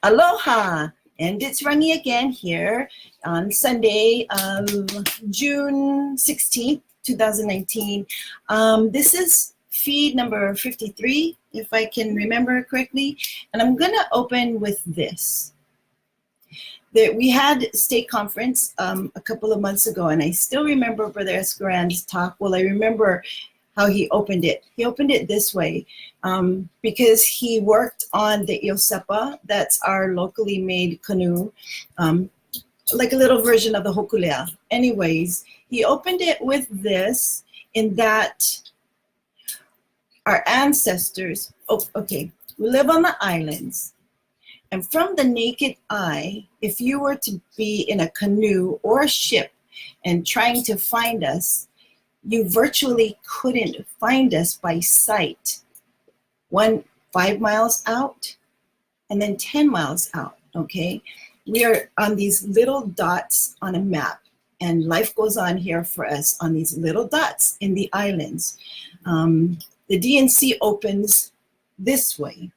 Aloha! And it's Rangi again here on Sunday, June 16th, 2019. This is feed number 53, if I can remember correctly. And I'm going to open with this. We had state conference a couple of months ago, and I still remember Brother Escaran's talk. Well, I remember how he opened it. He opened it this way because he worked on the Iosepa. That's our locally made canoe, like a little version of the Hokulea. Anyways, he opened it with this, in that our ancestors, we live on the islands. And from the naked eye, if you were to be in a canoe or a ship and trying to find us, you virtually couldn't find us by sight. 5 miles out and then 10 miles out, okay? We are on these little dots on a map, and life goes on here for us on these little dots in the islands. The DNC opens this way.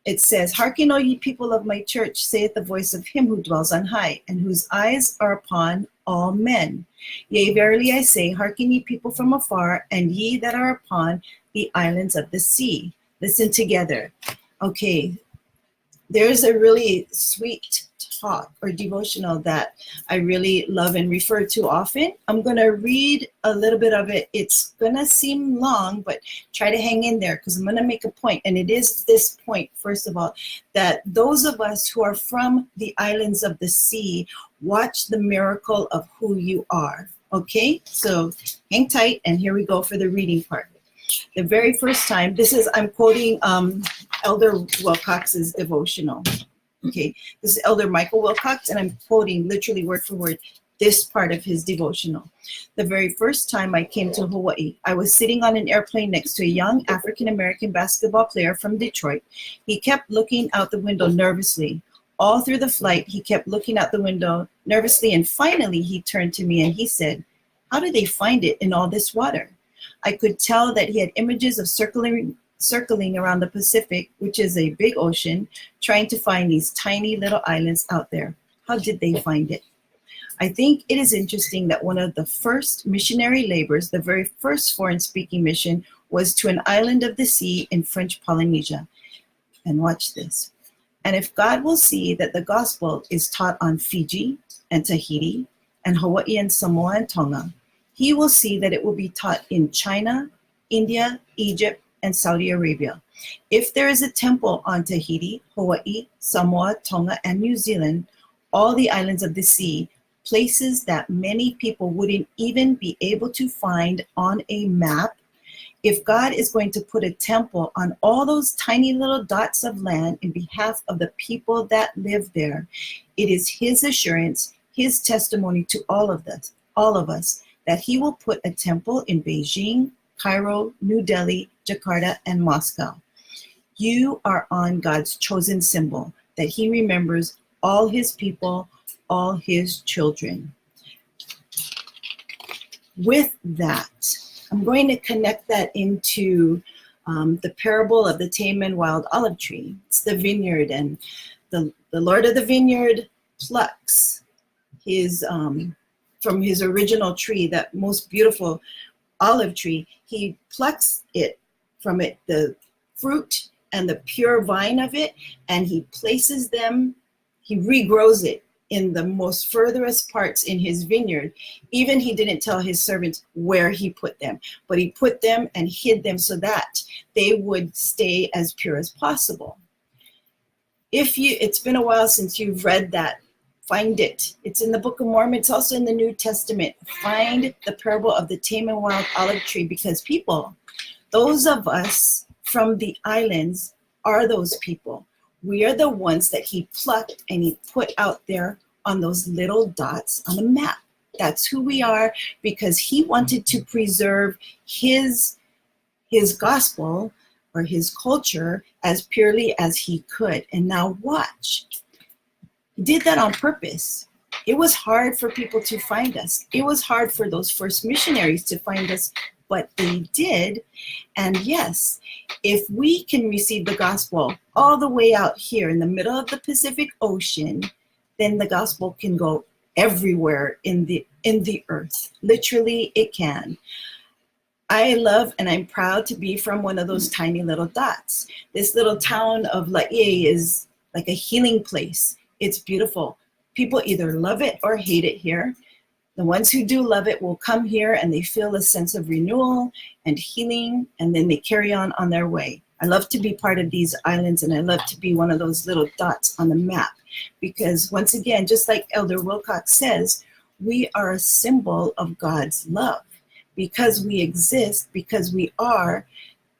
It says, "Hearken, O ye people of my church, saith the voice of him who dwells on high, and whose eyes are upon all men. Yea, verily I say, hearken ye people from afar, and ye that are upon the islands of the sea." Listen together. Okay, there's a really sweet talk or devotional that I really love and refer to often. I'm going to read a little bit of it. It's going to seem long, but try to hang in there, because I'm going to make a point. And it is this point, first of all, that those of us who are from the islands of the sea, watch the miracle of who you are. Okay, so hang tight, and here we go for the reading part. The very first time, I'm quoting Elder Wilcox's devotional. Okay, this is Elder Michael Wilcox, and I'm quoting literally word for word this part of his devotional. "The very first time I came to Hawaii, I was sitting on an airplane next to a young African-American basketball player from Detroit. He kept looking out the window nervously. All through the flight, he kept looking out the window nervously, and finally he turned to me and he said, 'How do they find it in all this water?' I could tell that he had images of circling around the Pacific, which is a big ocean, trying to find these tiny little islands out there. How did they find it? I think it is interesting that one of the first missionary labors, the very first foreign-speaking mission, was to an island of the sea in French Polynesia." And watch this. "And if God will see that the gospel is taught on Fiji and Tahiti and Hawaii and Samoa and Tonga, he will see that it will be taught in China, India, Egypt, and Saudi Arabia. If there is a temple on Tahiti, Hawaii, Samoa, Tonga, and New Zealand, all the islands of the sea, places that many people wouldn't even be able to find on a map, if God is going to put a temple on all those tiny little dots of land in behalf of the people that live there, it is his assurance, his testimony to all of us, that he will put a temple in Beijing, Cairo, New Delhi, Jakarta, and Moscow. You are on God's chosen symbol, that he remembers all his people, all his children." With that, I'm going to connect that into the parable of the tame and wild olive tree. It's the vineyard, and the Lord of the vineyard plucks his from his original tree, that most beautiful olive tree. He plucks it from it, the fruit and the pure vine of it, and he places them, he regrows it in the most furthest parts in his vineyard. Even he didn't tell his servants where he put them, but he put them and hid them so that they would stay as pure as possible. It's been a while since you've read that, find it. It's in the Book of Mormon. It's also in the New Testament. Find the parable of the tame and wild olive tree, because people, those of us from the islands, are those people. We are the ones that he plucked and he put out there on those little dots on a map. That's who we are, because he wanted to preserve his gospel or his culture as purely as he could. And now watch. He did that on purpose. It was hard for people to find us. It was hard for those first missionaries to find us, but they did. And yes, if we can receive the gospel all the way out here in the middle of the Pacific Ocean, then the gospel can go everywhere in the earth. Literally, it can. I love and I'm proud to be from one of those tiny little dots. This little town of Laie is like a healing place. It's beautiful. People either love it or hate it here. The ones who do love it will come here and they feel a sense of renewal and healing, and then they carry on their way. I love to be part of these islands, and I love to be one of those little dots on the map, because once again, just like Elder Wilcox says, we are a symbol of God's love. Because we exist, because we are,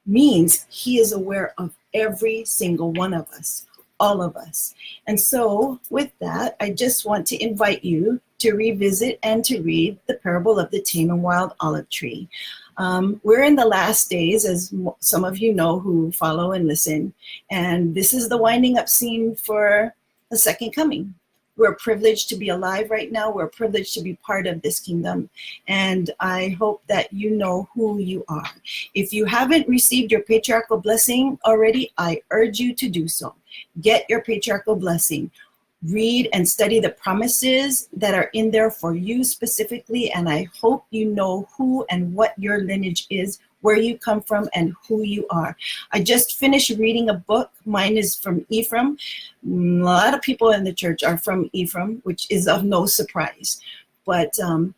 means he is aware of every single one of us, all of us. And so with that, I just want to invite you to revisit and to read the parable of the tame and wild olive tree. We're in the last days, as some of you know who follow and listen, and this is the winding up scene for the second coming. We're privileged to be alive right now. We're privileged to be part of this kingdom. And I hope that you know who you are. If you haven't received your patriarchal blessing already, I urge you to do so. Get your patriarchal blessing. Read and study the promises that are in there for you specifically. And I hope you know who and what your lineage is, where you come from, and who you are. I just finished reading a book. Mine is from Ephraim. A lot of people in the church are from Ephraim, which is of no surprise. But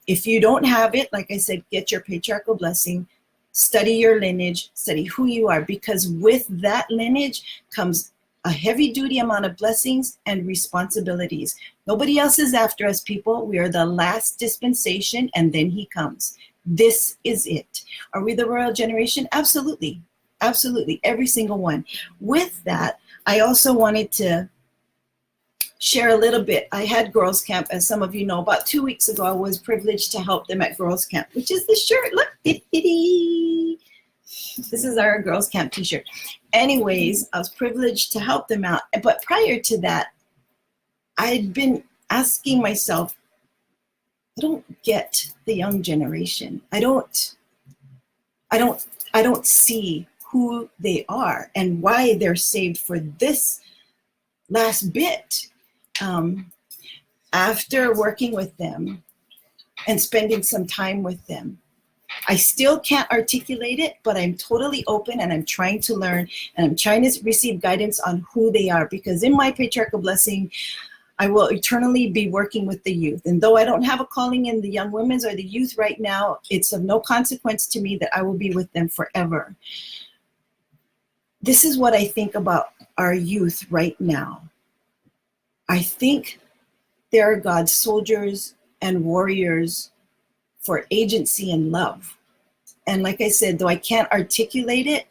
if you don't have it, like I said, get your patriarchal blessing, study your lineage, study who you are, because with that lineage comes a heavy-duty amount of blessings and responsibilities. Nobody else is after us, people. We are the last dispensation, and then he comes. This is it. Are we the royal generation? Absolutely. Absolutely. Every single one. With that, I also wanted to share a little bit. I had girls camp, as some of you know. About 2 weeks ago, I was privileged to help them at girls camp, which is the shirt. Look, this is our girls camp t-shirt. Anyways, I was privileged to help them out. But prior to that, I'd been asking myself, I don't get the young generation. I don't see who they are and why they're saved for this last bit. After working with them and spending some time with them, I still can't articulate it, but I'm totally open and I'm trying to learn and I'm trying to receive guidance on who they are, because in my patriarchal blessing, I will eternally be working with the youth. And though I don't have a calling in the young women's or the youth right now, it's of no consequence to me that I will be with them forever. This is what I think about our youth right now. I think they are God's soldiers and warriors for agency and love. And like I said, though I can't articulate it,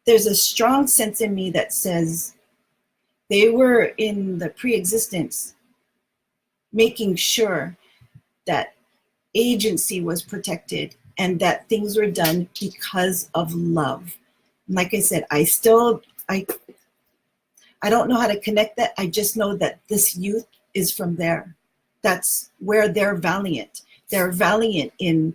there's a strong sense in me that says they were in the pre-existence making sure that agency was protected and that things were done because of love. And like I said, I don't know how to connect that. I just know that this youth is from there. That's where they're valiant. They're valiant in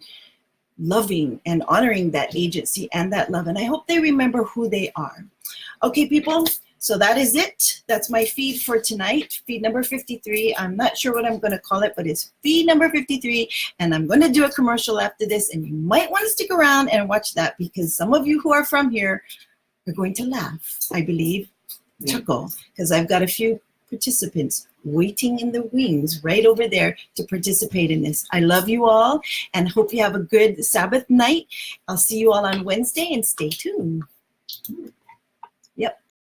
loving and honoring that agency and that love. And I hope they remember who they are. Okay, people, so that is it. That's my feed for tonight, feed number 53. I'm not sure what I'm going to call it, but it's feed number 53. And I'm going to do a commercial after this. And you might want to stick around and watch that, because some of you who are from here are going to laugh, I believe, chuckle, because I've got a few participants waiting in the wings right over there to participate in this. I love you all and hope you have a good Sabbath night. I'll see you all on Wednesday, and stay tuned.